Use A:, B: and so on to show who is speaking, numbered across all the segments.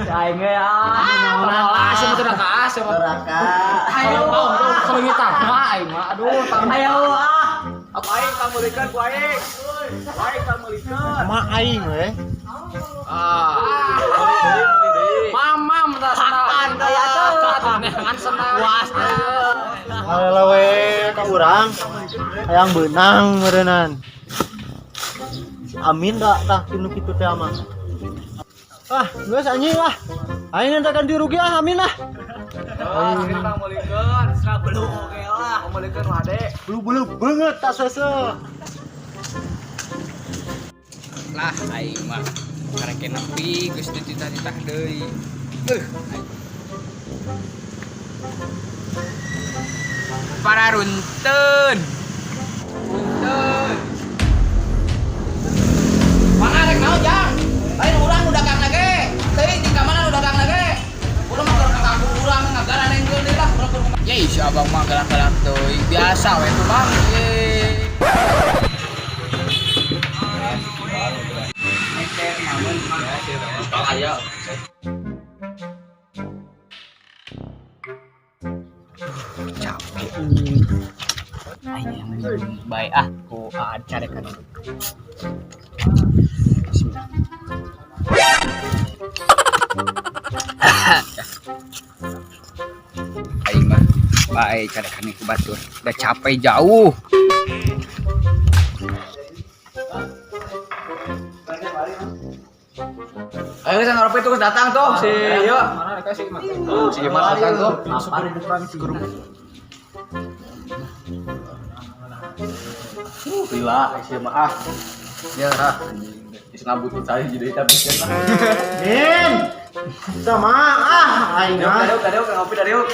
A: Aing ge
B: Malah sih teu ka asa.
A: Ayo
B: Kalau ngitah mah aing mah aduh
A: ayo
C: Apa aing kamelikeun ku aing? Aing kamelikeun.
D: Ma aing we.
B: mamam tah senang
A: aya teh.
B: dengan senang
A: Puas
D: Alah we ka urang. Hayang beunang meureunnan. Amin da tah tinu kitu teh mah. Geus anjing lah. Aing enta ganti rugi amin lah.
C: Aing kamelikeun, sira belu oge lah. Kamelikeun mah ade.
D: Bulu-bulu banget tak sese.
B: lah aing mah karek nepi geus dititah-titah deui. Para runtun. Mana rek naon jang? Lain urang udah dagang lagi. Teuing di kamana udah dagang lagi. Urang mah keur kagak urang ngagaran enggeul deui lah. Ya si abang mah galak-galak teuing biasa we tuh bang. Capek. Aing baik ku cari kan. Aing mah baik cari kan ku batur. Udah capek jauh.
C: Ayo sana Ropi tuh datang tuh si yo. Mana kasih mah. Si gimana datang tuh?
A: Apa bukan si guru?
C: Gila, si mah Ya lah. Is ngabutin saya jadi kita bikin lah.
D: Min. Sama aing mah.
C: Tadi ngopi tadi yuk.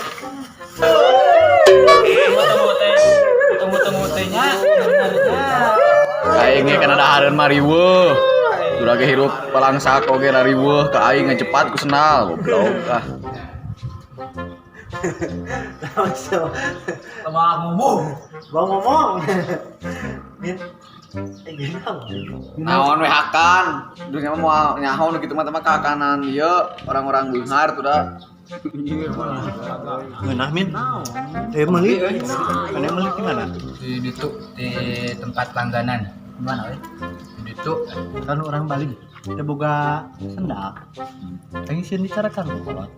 A: Temu tehnya.
C: Aing ge kana dahareun mah riweuh. Udah ge hirup palangsa oge na riweuh ka aing ngecepat ku senal goblok ah.
A: Sama ngomong.
D: Bang ngomong. Min. Gini
C: Naon we hakan. Dunya mah moal nyaho nu kitu mah kakanan ieu orang-orang beunghar tuh da.
D: Ngeunah Min. Meuli. Kana meuli di mana?
B: Di ditu di tempat langganan.
A: Gimana we?
B: Di ditu
D: Kan orang Bali teu boga sendal. Aing sieun dicarakan kolot.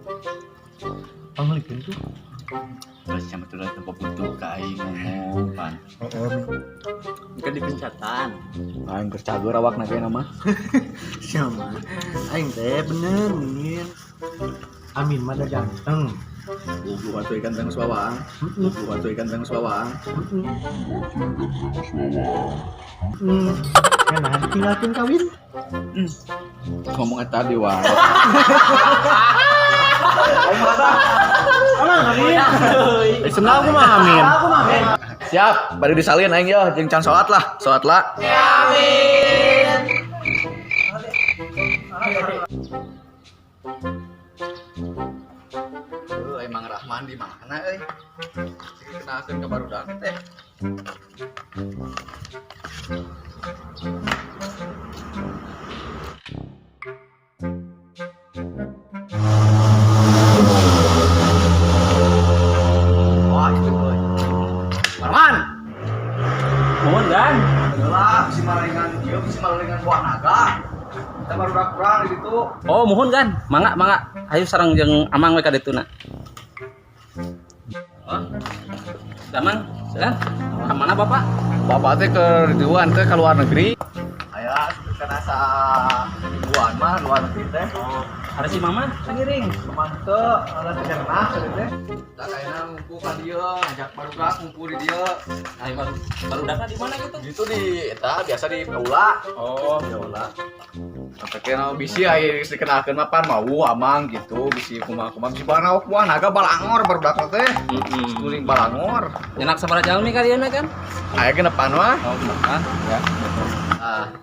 D: Panglikeun tuh.
C: Terus sama tuh tempat butuh ka aing ngomong pan.
A: Bukan dipencatan.
C: Aing keur cager awakna ge mah.
D: Sama. Aing teh bener Min. Amin mah da ganteng.
C: Bukan tuh ikan tang suawang. Bukan tuh ikan tang suawang.
D: Kan nah ditinggalkeun kawin.
C: Ngomong eta di wae.
D: Senang aku mah Amin.
C: Siap, bari disalin aing yo jeung can salat lah. Salat lah. Emang Rahman di mana euy? Kenalkeun ka barudak teh. Wah, itu boy. Rahman.
A: Mohon kan?
C: Adalah si malengan ieu si malengan buah naga. Kita barudak kurang di situ.
A: Oh, mohon kan? Mangga. Ayo sareng jeung Amang we ka dituna. Oh. Amang, kan? Ka mana Bapak?
C: Bapak teh ke riduan teh ke luar negeri. Aya kana sa riduan mah luar negeri teh.
A: Ada si Mama sangiring.
C: Cuman teu ada teh teh. Da kaina ngumpul ka dieu, ngajak barudak ngumpul di dieu.
A: Ayo baru dana di mana gitu?
C: Gitu di eta biasa di Paula.
A: Oh,
C: Paula. Sampai kena bisi aya dikenalkeun mah pan mau Amang gitu, bisi kumaha bisi bana buah naga balangor barudak teh. Kuring balangor.
A: Nyenak sabaraha jalmi ka dieuna kan?
C: Aya genepan mah.
A: Oh, kenapa?
C: Ya.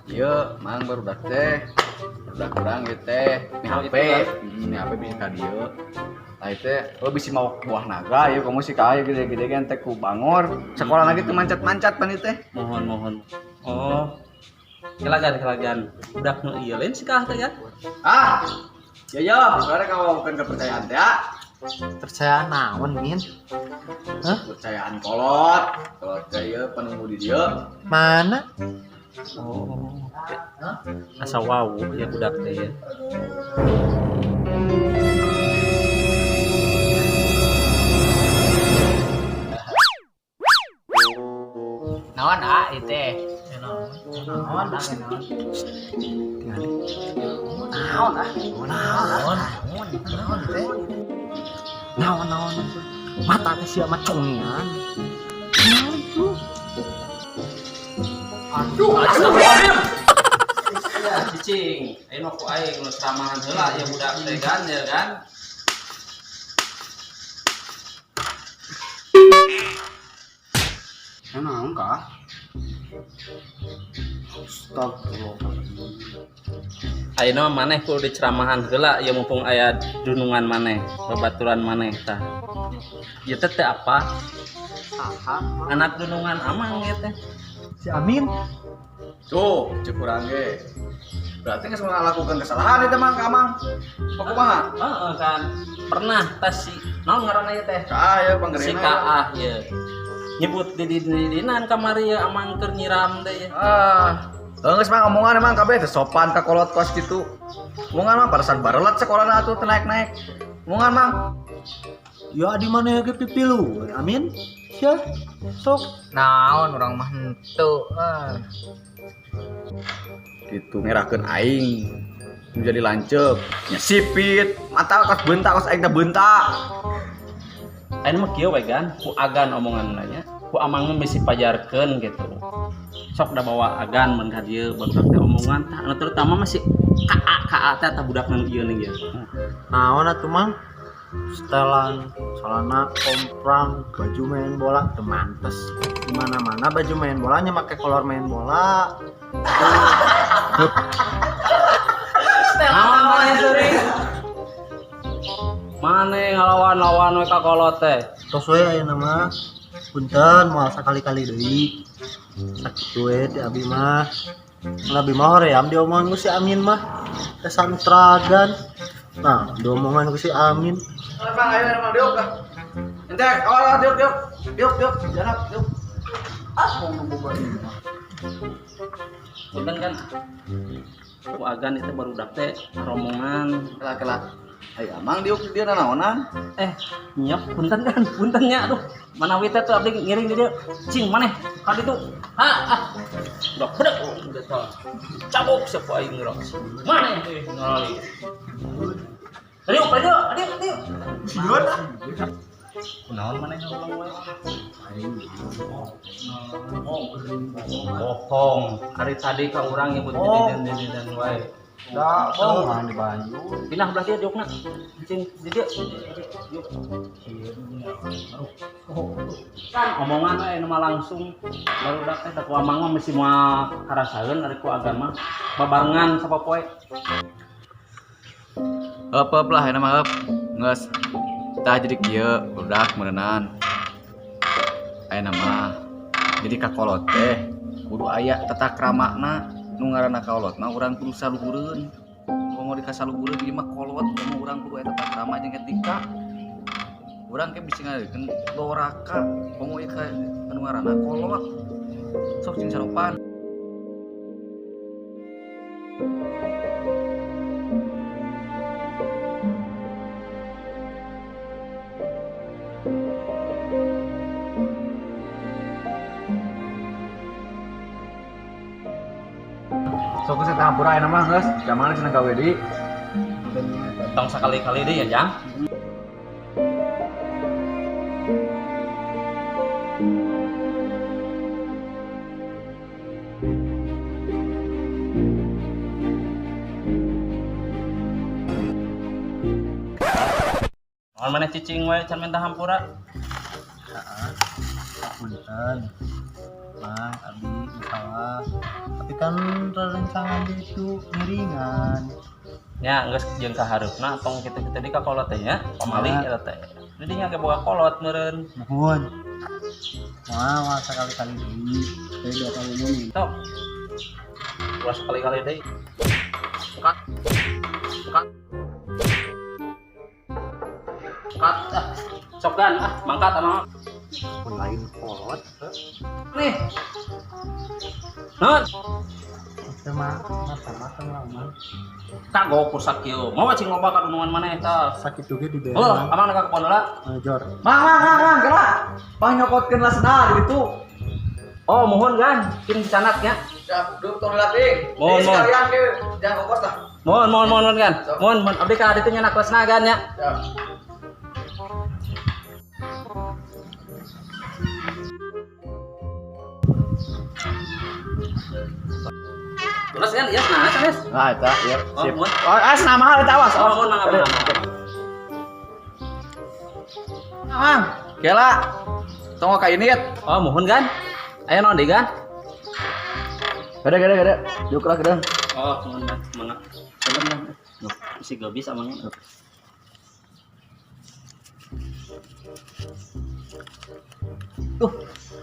C: Ieu mang barudak teh. Barudak urang ieu teh. Ini HP. Ini HP bisa ka dieu. Lah teh lo bisi mau buah naga ieu komo si ka gede-gede kan teh ku bangor. Sekolah lagi teh mancat-mancat pan ieu teh.
A: Mohon. Oh. Kelagan. Udah nu ieu lain si kah teh kan?
C: Ya, sebenarnya kalau bukan kepercayaan teh, ya.
D: Percaya naon min? Hah?
C: Kepercayaan kolot saya penunggu di dia.
D: Mana?
A: Oh. Asa wow ya budak teh ya.
B: Naon itu?
D: Naon? Naon? Mata teh sia macongian.
A: Cicing, ayo ku aing nu ceramahan heula ya budak teh kan ya kan.
C: Naon kah? Astagfirullah.
A: Ayeuna maneh kudu diceramahan heula ya mumpung aya dunungan maneh, babaturan maneh tah. Ieu teh apa? Anak dunungan amang ieu teh.
D: Si Amin.
C: Tuh, cek urang ge. Berarti geus lakukan kesalahan itu Mang, Amang. Kumaha?
A: Heeh kan. Pernah tas si naon ngaranna ieu teh?
C: Kaah ya panggereuna.
A: Si Kaah ya. Nyebut di dinan kamari ya amang keur nyiram teh ya.
C: Geus mah omongan emang kabeh teh sopan ka kolot kos kitu. Omongan mah parasan barelet sekolahna atuh teu naik-naik. Omongan Mang.
D: Ya di mana ge pipilu? Amin. Sia. Sok.
B: Naon urang mah henteu.
C: Gitu ngerahkeun aing. Menjadi lancep, nya sipit, mata kos bentak kos aing teh bentak.
A: Ayeuna mah kieu we gan, ku agan omongan nanya. Ku amang mah bisi pajarkeun gitu. Sok da bawa agan mun ka dieu barudak teh omongan tah anu terutama masih KA teh tah budak nu ieu nih ya.
D: Naon atuh Mang? Setelan, celana, komprang, baju main bola, temantes. Di mana-mana baju main bolanya pakai kolor main bola.
A: Naon maneh seuring? Maneh ngalawan-lawan we ka kolot teh.
D: Tos we ayeuna mah. Punten moal sakali-kali deui. Sakitu we ti abi mah. Abi mah hoream diomongan ku si Amin mah. Kesan tragan. Nah, diomongan ku si Amin.
C: Bang, ayo Mang diuk lah. Ente, oh diuk, jangan diuk.
A: Punten kan. Ku agan itu barudak teh romongan.
C: Kelak. Ayo Mang diuk dia naonan.
A: Nyep punten kan, puntennya aduh. Mana wita tuh abdi ngiring di dia. Cing maneh ka ditu. Udah bedek udah tah. Cabuk siapa aing ngeros. Maneh ngali. Aduh. Siun. Kunaon maneh ngomong wae. Bohong. Hari tadi ka urang nyebut dan wae.
D: Da bohongan di Banyu.
A: Pindah belah dia diokna. Cing di dia. Kan omongan we nu mah langsung barudak teh ku amang mah mesti moal karasaeun ari ku agama babarengan sapopoe.
C: Up lah enak mah up. Geus. Tah jadi kieu budak meureunana. Ayeuna mah jadi ka kolot teh kudu aya tata kramakna nu ngaranna kolot mah urang kudu saluhureun. Mau dikasaluhureun ieu mah kolot mah urang kudu aya tata krama jeung etika. Urang ke bisi ngadeukkeun loraka komo ieu ka anu ngaranna kolot. Sok jeung sarupan. Sok saya tampura enak mah geus, jamanna cenah gawe deui.
A: Tong sakali-kali deui ya, Jang. Naon maneh cicing wae can minta hampura?
D: Punten. Mah abi salah. Tapi kan rencangan itu miringan.
A: Nya geus jeung kahareupna tong kitu-kitu di ka kolot teh nya, pamali eta teh. Jadi nya ge boga kolot meureun.
D: Nuhun. Wah, sekali-kali deui. Teh 2 kali deui.
A: Tok. Ulah sekali-kali deui. Buka. Kat sok gan mangkat ama.
D: Lain kolot.
A: Nih. Nah,
D: Sama makan laman.
A: tak gokur sakit. Mau cing loba ka dunungan maneh tah.
D: Sakit juga di
A: Oh,
D: bawah.
A: amang neka kepon heula.
D: Jor.
C: Mang, kira. Panyokotkeun lasna gitu.
A: Oh, mohon gan, kin dicanatnya.
C: Ya, duduk tong latih.
A: Mohon, mohon.
C: Sekalian ke jangan ongkos tah.
A: Mohon kan. Mohon abdi ka ditu nya kelasna gan nya.
C: Ya.
A: Terus kan iya nah sanes.
C: Nah, eta ya.
A: Oh,
C: Sip.
A: mohon.
C: Oh, nama mahal eta awas.
A: Oh, mohon mangga.
C: Mang, kela. Tong ka ini.
A: Oh, mohon kan. Aya naon deui gan?
C: Gede. Diukur gede.
A: Oh, mohon mangga. Sebentar. Duh, isi gabis amangnya.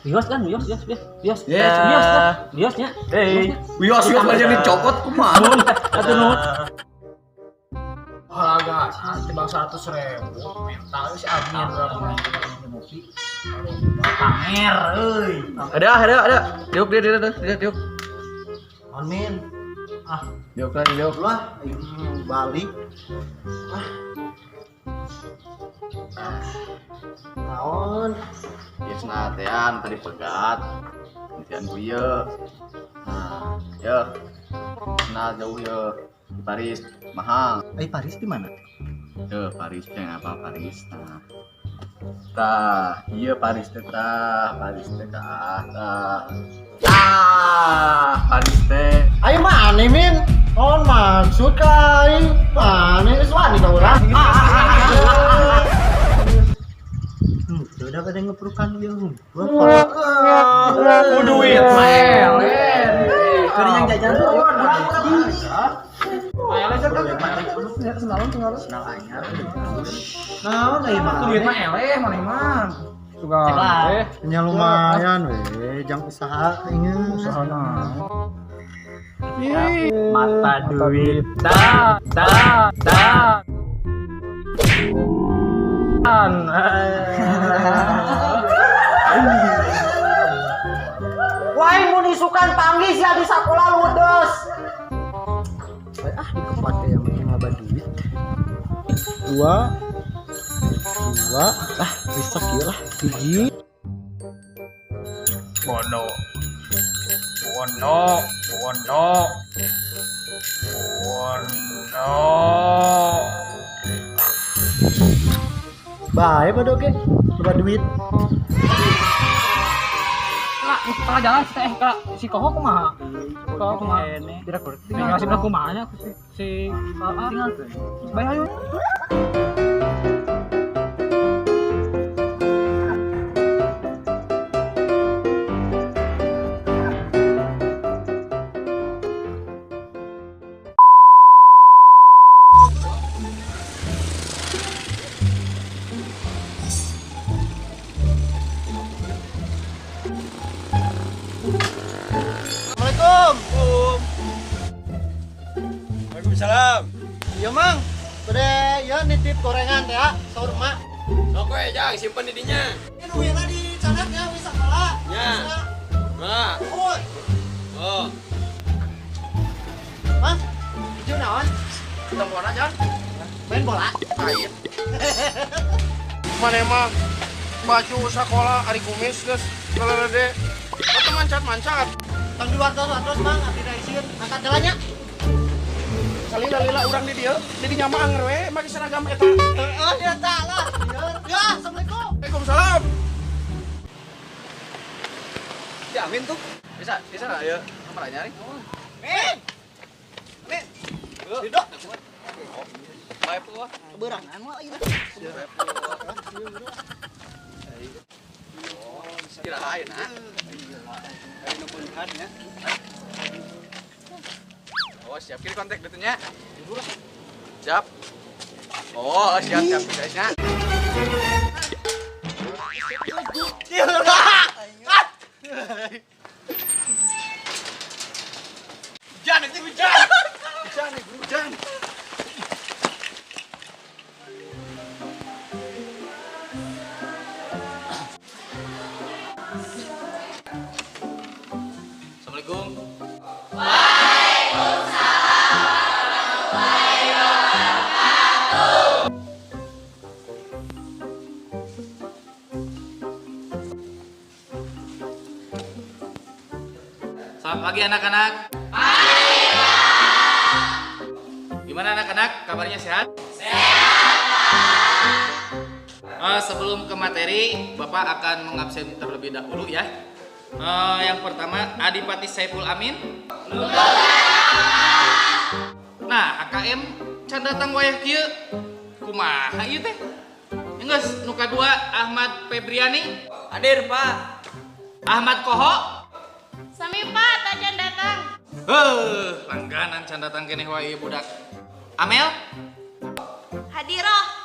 A: Bios kan, bios. Biosnya.
C: Wios aja dicopot kumaha.
A: Atuh nuhun.
B: Halaga, tibang 100.000. Mental si Amin berapa main ngopi. Pamer euy.
C: Ada. Diuk.
D: Amin.
C: Diuk.
D: Lah, balik. Naon?
C: Yesna tean tadi pegat. Nantian ku ieu. Nah, ya. Nah, jauh ya. Di Paris mahal.
D: Paris di mana?
C: Paris teh apa Paris? Nah. Tah, iya Paris teh tah, Paris teh tah. Paris teh.
D: Ayo mana Min? Naon maksud ka aing? Mana geus wani ka urang? Udah pada ngeperukan dia.
C: Duit mah.
D: Keur yang jajan tuh.
C: Senal anyar.
D: Naon euy mah?
B: Duit mah eleh mana imang.
D: Nya lumayan we, jang usaha nya.
A: Mata duit.
D: Wah, mun isukan panggis ya di sakola ludes. Di tempat kayak makin ngaba duit. Dua. Bisa kira hiji.
B: Bono.
D: Bae pada oke. Coba duit.
B: Tengah jalan si Koho kumaha? Koho kumaha? Tinggal si kumaha nya si tinggal tuh. Bae ayo.
D: Assalamualaikum.
C: Waalaikumsalam.
D: Ya mang, pada ya nitip gorengan teh ya, saur emak.
C: Sok we jang simpen di dinya.
D: Ini duitnya di canaknya wis sakola.
C: Nya. Nah. Oh.
D: Mang, hijau naon?
C: Ketemu aja.
D: Main bola.
E: Mana emang baju sekolah hari kumis guys kalau ada atau mancat
D: Tang di wartos mang, abdi da isieun. Angkat jalannya.
E: kali lalila orang di dia jadi nyamang we pakai seragam eta.
D: Ya tak lah. Ya, assalamualaikum.
E: Waalaikumsalam.
C: Jamin tuh. Bisa enggak ya? Kamarnya nih.
D: Min. Duduk.
C: Baik tuh.
D: Berangan mah ieu.
C: Kirain ah. Kayak numpulkan ya. Oh, siap kiri kontak ditunya. Siap. Oh, siap guysnya. Hujan itu hujan. Hujan.
B: Assalamualaikum. Selamat pagi anak-anak. Gimana anak-anak? Kabarnya sehat? Sebelum ke materi, Bapak akan mengabsen terlebih dahulu ya. Yang pertama, Adipati Saiful Amin. Nah, AKM can datang wayah kieu. Kumaha ieu teh? Geus nu kadua Ahmad Febriani.
C: Hadir, Pak.
B: Ahmad Koho.
F: Sami Pak, tajan datang.
B: Langganan can datang keneh wae budak. Amel,
F: Hadiroh.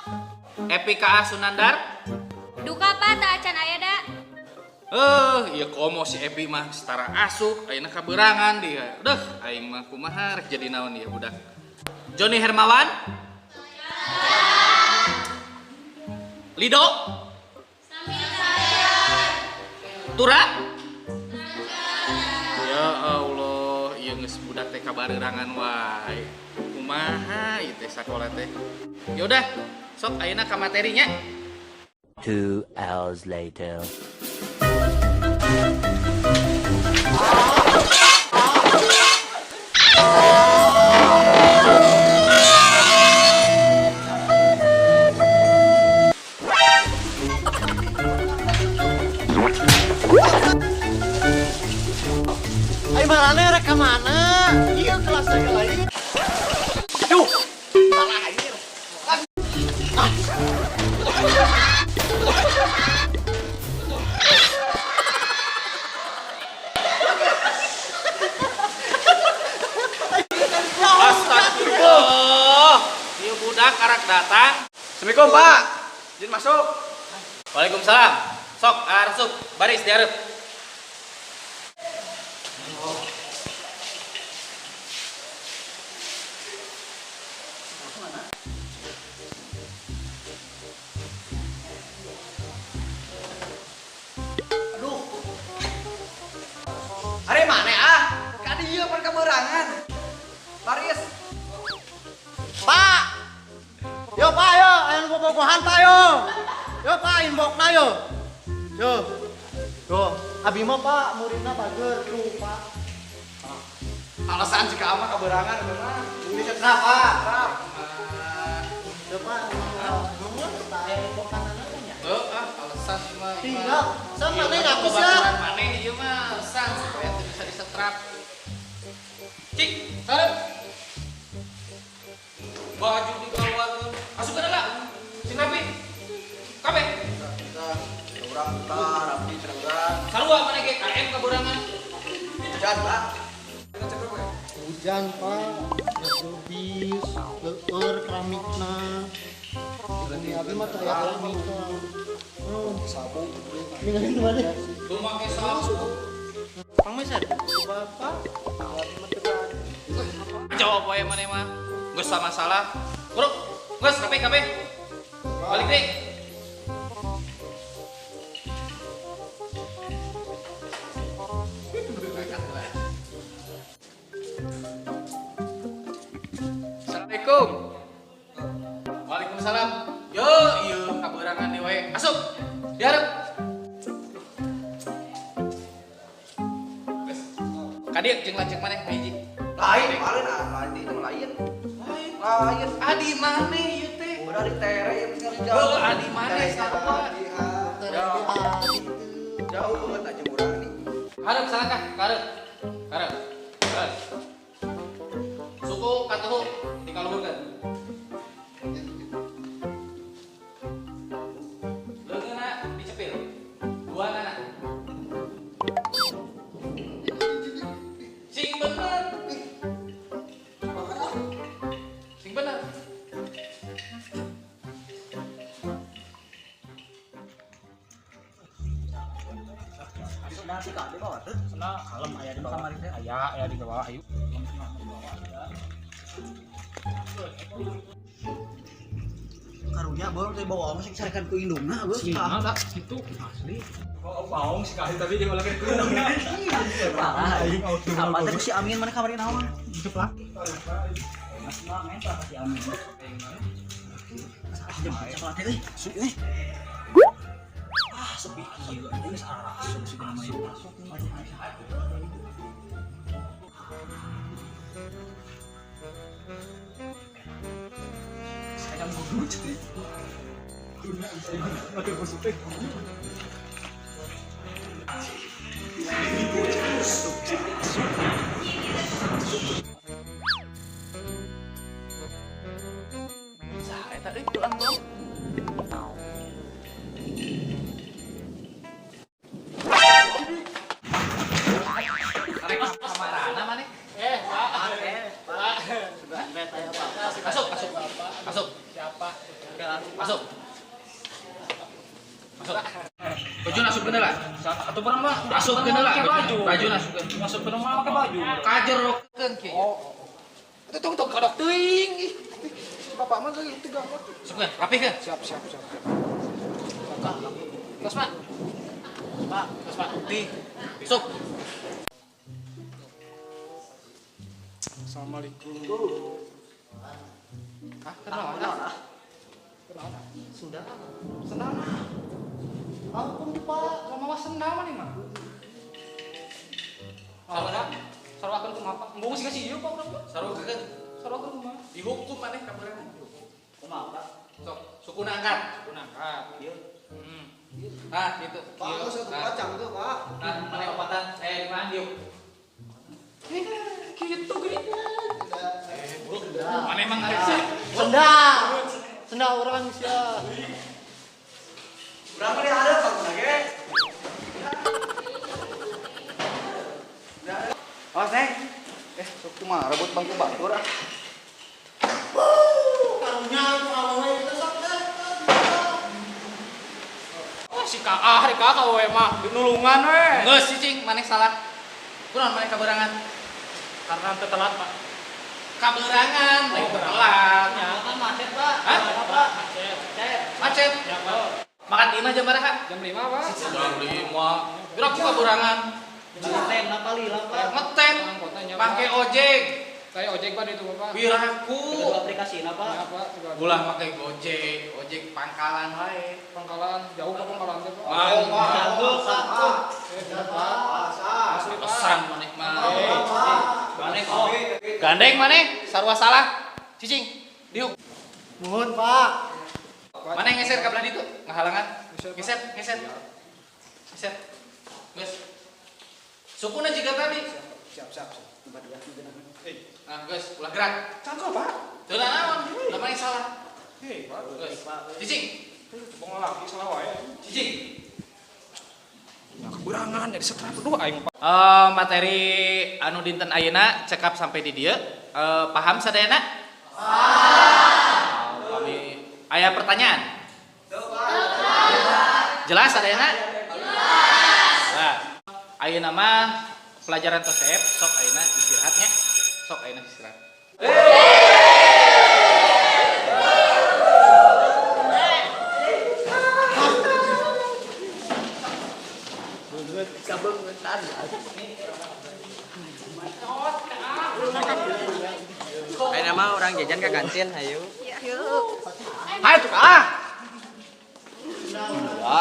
B: Epika Sunandar.
F: Duka Pak, tak acan aya da.
B: Iya komo si Epi mah setara asup, ayeuna kaberangan dia. Udah, aing mah kumaha rek jadi naon ieu budak. Joni Hermawan. Lido. Tura. Ya Allah, ieu geus budak teh kabarerangan wae. Kumaha ieu teh sakola teh. Ya udah, sok ayeuna ka materinya.
G: 2 hours later.
D: Ayo marane rek mana? Iya kelas lagi lain. Aduh. Salah air.
B: Astagfirullah. Ieu budak karak datang.
C: Assalamualaikum, Pak. Izin masuk.
B: Waalaikumsalam. Sok, arsuk, baris diarep.
C: Hari mana ah? Ka dieu pan kaberangan. Baris.
D: Pak. Yo Pak yo, aya nu bobogohan Pak yo. Yo Pak inboxna yo. Yo. Yo, abi mah Pak muridna bager tuh Pak.
C: Alasan jika ama kaberangan memang.
D: Ini kenapa? Yo Pak, ngomong tak inboxanana nya.
B: Alasan mah.
D: Tinggal sama teh enggak bisa.
B: Baturan maneh ieu mah alasan supaya teu bisa disetrap. Cik, sarep. Baju dikeluarkeun. Asup kana lah. Cing rapi. Kabeh.
C: Urang buka, rapi terang.
B: Sarua maneh ge KM kaberangan.
C: Jangan, Pak.
D: Hujan Pak, bis, leur keramikna. Ini abi mah teh keramikna. Sapu. Ninggalin mana?
B: Lu make sapu.
D: Pang Meser, Bapak.
B: Jawab wae maneh mah. Geus sama salah. Bro, geus rapi kabeh. Balik deui. Assalamualaikum. Waalaikumsalam. Yo, ieu kaberangan di wae. Asup. Diharap. Geus. Kadieu jeung lanceuk maneh hiji.
C: Lain, paling lain itu lain. Lain.
B: Adi maneh ieu teh?
C: Udah di tere yang kerja.
B: Adi maneh sarua.
C: Jauh banget aja urang nih.
B: Harap salahkah? Harap. Harap. Harap. Suku katuhu dikaluhurkeun. Leungeunna dicepil. Duanana. Sing bener. Sing bener.
D: Nasi kade bawa tuh.
A: Sana kalem aya di kamar teh aya di bawah ayo.
D: karunya baru teh bawa masih sarekan ku indungna beuh.
A: Gimana dah gitu asli.
C: Baong sih kali tadi dia lagi kudu.
D: Parah anjing. Apa teh si Amin mana kamari naon?
A: Hidup lah.
D: Coklat teh euy. Sepi gila. Ini salah sih namanya.
B: Kamarana mana? Masuk.
E: Siapa?
B: Masuk. Baju masuk ke dalam.
A: Satu barang mah
B: Masuk ke dalam.
A: baju.
B: Baju masuk ke.
A: Masuk ke rumah pakai baju.
B: Kajerokeun kieu.
E: Itu tong kodok teuing. Bapak mah geus teu gampang.
B: Masukkeun, rapihkeun.
E: Siap.
B: Tos, Pak. Tos, Pak. Masuk.
E: Assalamualaikum.
B: Kenal.
D: Sudah.
B: Sendal mah.
D: Ampun Pak.
B: Mama sendal mah nih mah. Sarwakeun kumaha, Pak? Embung sih kasih ieu, Pak, urang. Sarwakeun kumaha? Dihukum maneh ka beurang.
D: Kumaha Pak?
B: Sok, sukuna angkat.
D: Ieu.
B: Nah, gitu.
E: Pak, geus satu pacang tuh, Pak.
B: Nah, maneh opatan di mana diuk? Gitu gini. Maneh emang arek sih.
D: Sendal orang sia.
C: Berapa dia ada Bang lagi? Oh, Neng. Sok kumaha rebut bangku batur ah.
D: Karunya tuh awewe itu sok teh.
E: Si Kak rek Kak we mah nulungan we.
B: Geus cicing, maneh salah. Kunaon maneh kaberangan?
E: Karena teu telat, Pak.
B: Kaberangan, lain telat.
D: Ya kan macet Pak.
B: Hah?
D: Apa?
B: Macet.
E: Ya, Pak.
B: Makan di imah jam berapa?
E: Jam 5, Pak.
B: Jam 5. Biro aku kaberangan.
D: Ngetem kali lah Pak.
B: Ngetem.
E: Angkotnya, Pak.
B: Pakai ojek.
E: Saya ojek Pak itu, Bapak.
B: Biraku.
D: Kedua aplikasi apa?
E: Ya, Pak. Juga ada.
B: Ulah pakai Gojek, ojek pangkalan wae.
E: Pangkalan jauh Pak pangkalan teh, Pak.
D: Jago Pak.
B: Asli pesan maneh mah.
D: Maneh kok.
B: Gandeng maneh, sarua salah. Cicing. Diuk.
D: Nuhun Pak.
B: Maneh geser ka belah ditu, ngahalangan. Geser. Geser. Geus. Sukuna juga tadi.
E: Siap.
B: Nah, geus, ulah gerak.
E: Cangkel, Pak.
B: Teu naon, da maneh salah.
E: Hei, Pak.
B: Geus. Cicing.
E: Bong lagi salah wae.
B: Cicing.
E: Ya keberangan jadi setrap dua aing, Pak.
B: Materi anu dinten ayeuna cekap sampai di dieu. Paham sadayana? Kami aya pertanyaan? Jelas sadayana? Jelas. Ayeuna mah pelajaran TOSEP sok ayeuna istirahatnya. Sok ayeuna istirahat.
C: Ayo nama orang jajan ke kantin, ayo.
B: Hai tuh ah.
C: Dua.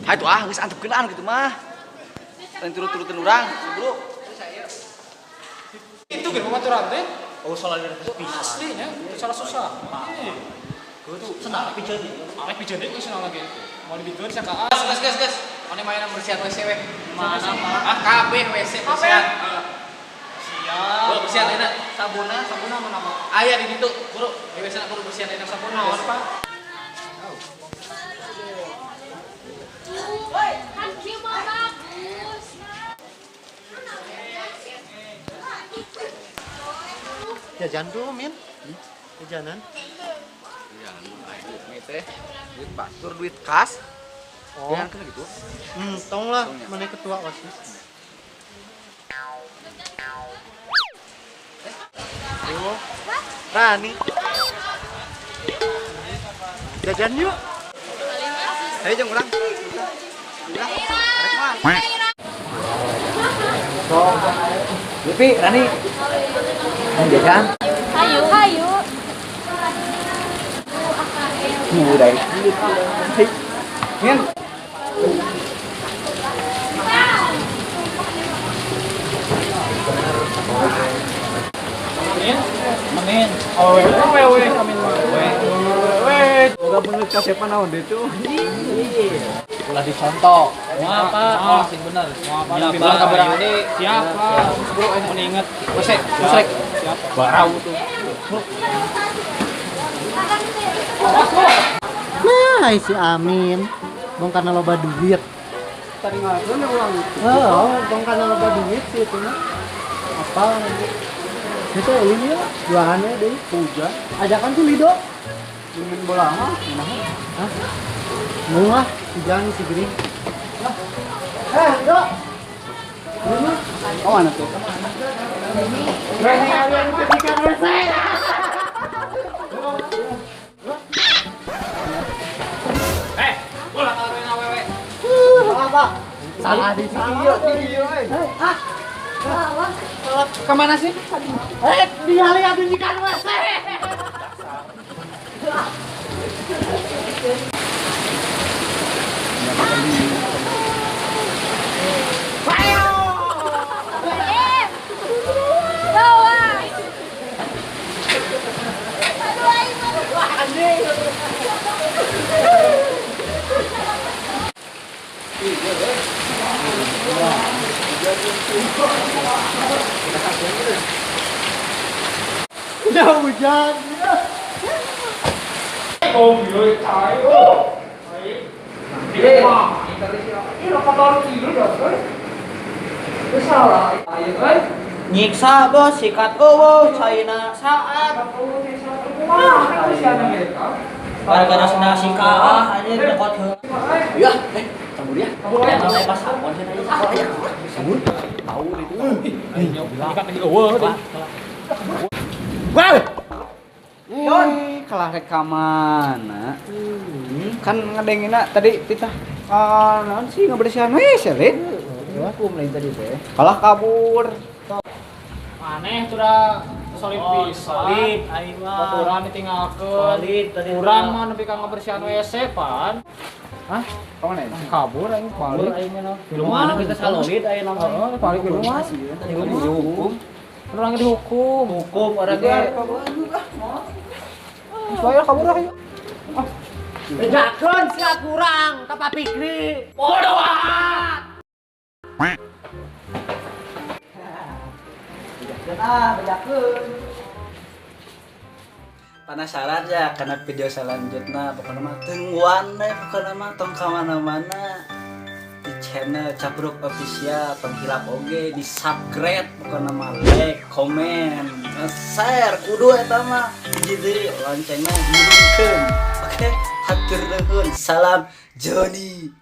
C: Hai tuh ah, geus antep kenaan gitu mah. Lain turut-turutin urang, bro.
E: Itu ge pematuran teh.
D: Oh salah dari sepi.
E: Aslinya salah susah.
D: Senang piceun.
E: Arek pijeun geus senang lagi. Mau dibikeun sa Kak.
B: Gas. Mana mainan bersihan WC we?
D: Mana, Pak?
B: Ah, KB WC bersihan.
E: Siap.
B: Buru bersihan ayeuna.
D: Sabuna mana Pak?
B: Aya di ditu, buru. Di WC na buru bersihan ayeuna sabun naon, Pak?
F: Woi, kan dia mau bagus.
D: Jajan tuh Min. Jajanan.
C: Iya, ini teh duit batur, duit kas.
D: Oh.
C: Jangan kena gitu.
D: Tong lah, mana ketua OSIS. Aduh. Rani. Jajan yuk. Ayo jeng urang.
C: Yupi, Rani. Jajan.
F: Hayu. Hayu.
C: Udah. Min.
B: Mamin. Oh, we kami.
C: Udah bener siapa naon deh tuh.
B: Ulah dicontoh. Mau apa? Oh, sing bener. Mau apa? Bilang kabar ade. Siapa? Bro, mau inget. Besek. Siapa? Barau tuh.
D: Nah, si Amin. Bang karena loba duit.
C: Tadi ngageun ulang.
D: Oh, bang karena loba duit sih itu mah. Apa nanti? Itu ini ya, jualannya deh, puja. Ajakan tuh Lido.
C: Main bola mah.
D: Hah? Mau lah, si Jang, si Gering. Lido. Mana?
C: Oh, mana tuh?
B: Bola kawin awewe.
D: Apa? Salah di video
B: Kemana sih?
D: dia lihat di ikan WC. Udah hujan.
B: Nyiksa bos, sikat eueuh, caina saat. Gara-gara senda sikaa anjir dekot heuh.
C: Ya, cabur ya.
B: Ya mulai pas sakon aja.
C: Cabur. Tahu itu.
B: Ikan di eueuh deh.
C: Wah. Kalah rek ka mana? Kan ngadengina tadi titah naon sih ngabersihan we selit.
D: Aku lain tadi teh.
C: Kalah kabur.
B: Maneh sudah solid solid aing mah baturan ditinggalkeun solid tadi urang mah nepi ka ngabersihan WC pan.
C: Hah? Kemana ya?
B: Kabur aing balik aing mah
A: Di rumah anak kita solid aya nama.
B: heeh balik ke rumah
C: Dihukum.
B: urang dihukum
A: Hukum orang ge.
B: saya kabur aing
D: Bedakeun si kurang ka Pak Fikri.
B: bodoh amat
C: Penasaran ya karena video selanjutnya pokoknya mah tungguan deh pokoknya mah tong kamana-mana di channel Cabruk Official tong hilap oge di subscribe pokoknya mah like, komen, share kudu eta mah jadi loncengnya diurungkeun. Oke, hatur nuhun. Salam Joni.